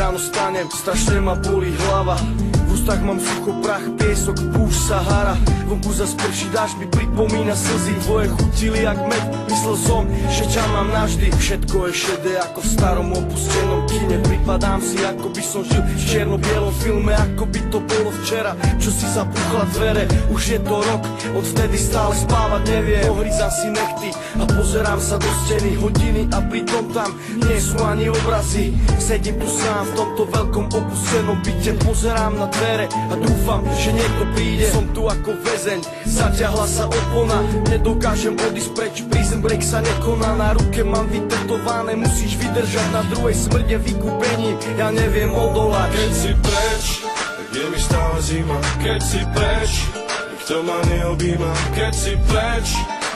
ráno stanem, strašne ma bolí hlava. V ústach mám sucho, prach, piesok, púšť, Sahara. Vonku zas prší, dáš mi pripomína slzy. Tvoje chutili jak med, myslel som, že ťa mám navždy. Všetko je šedé ako v starom opustenom kine. Pripadám si, ako by som žil v čierno-bielom filme, ako by to bolo včera, čo si zapuchla dvere. Už je to rok, odvtedy stále spávať neviem. Ohryzam si nechty a pozerám sa do steny hodiny a pritom tam nie sú ani obrazy. Sedím tu sám v tomto veľkom opustenom byte, pozerám na dvere a dúfam, že niekto príde. Som tu ako väzeň, zaťahla sa opona, nedokážem odísť preč, prison break sa nekoná. Na ruke mám vytetované, musíš vydržať, na druhej smrde vykúpením, ja neviem odolať. Keď si preč, tak je mi stále zima. Keď si preč, nikto ma neobjíma. Keď si preč,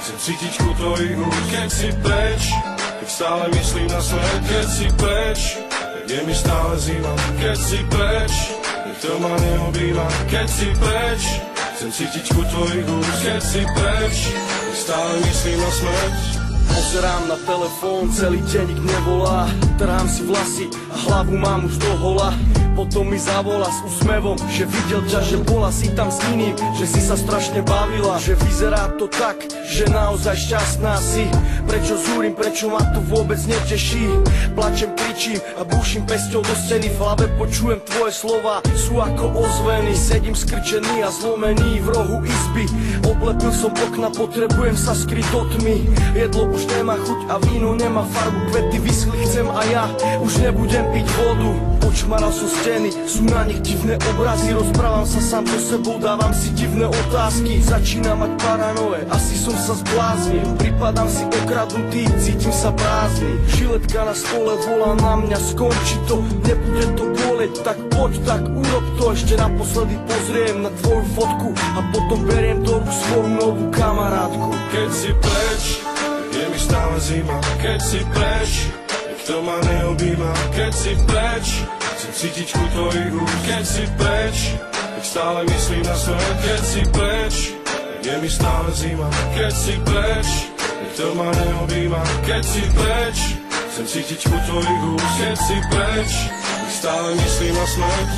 chcem cítiť chuť tvojich úst. Keď si preč, tak stále myslím na smrť. Keď si preč, tak je mi stále zima. Keď si preč, nikto ma neobjíma. Keď si preč, chcem cítiť chuť tvojich úst. Keď si preč, tak stále myslím na smrť. Pozerám na telefón, celý deň nik nevolá. Trhám si vlasy a hlavu mám už do hola. Potom mi zavolá s úsmevom, že videl ťa, že bola si tam s iným, že si sa strašne bavila, že vyzerá to tak, že naozaj šťastná si. Prečo zúrim, prečo ma to vôbec neteší? Plačem, kričím a búšim pesťou do steny. V hlave počujem tvoje slova, sú ako ozveny. Sedím skrčený a zlomený v rohu izby. Oblepil som okna, potrebujem sa skryť do tmy. Jedlo už nemá chuť a víno nemá farbu, kvety vyschli, chcem a ja už nebudem piť vodu. Počmaral som steny, sú na nich divné obrazy. Rozprávam sa sám so sebou, dávam si divné otázky. Začínam mať paranoje, asi som sa zbláznil. Pripadám si okradnutý, cítim sa prázdny. Žiletka na stole volá na mňa, skončí to, nebude to boleť. Tak poď, tak urob to, ešte naposledy pozriem na tvoju fotku a potom beriem do rúk svoju novú kamarátku. Keď si preč, je mi stále zima. Keď si preč, nikto ma neobjíma. Keď si preč, chcem cítiť chuť tvojich úst. Keď si preč, tak stále myslím na smrť. Keď si preč, je mi stále zima. Keď si preč, nikto ma neobjíma. Keď si preč, chcem cítiť chuť tvojich úst. Keď si preč, tak stále myslím na smrť.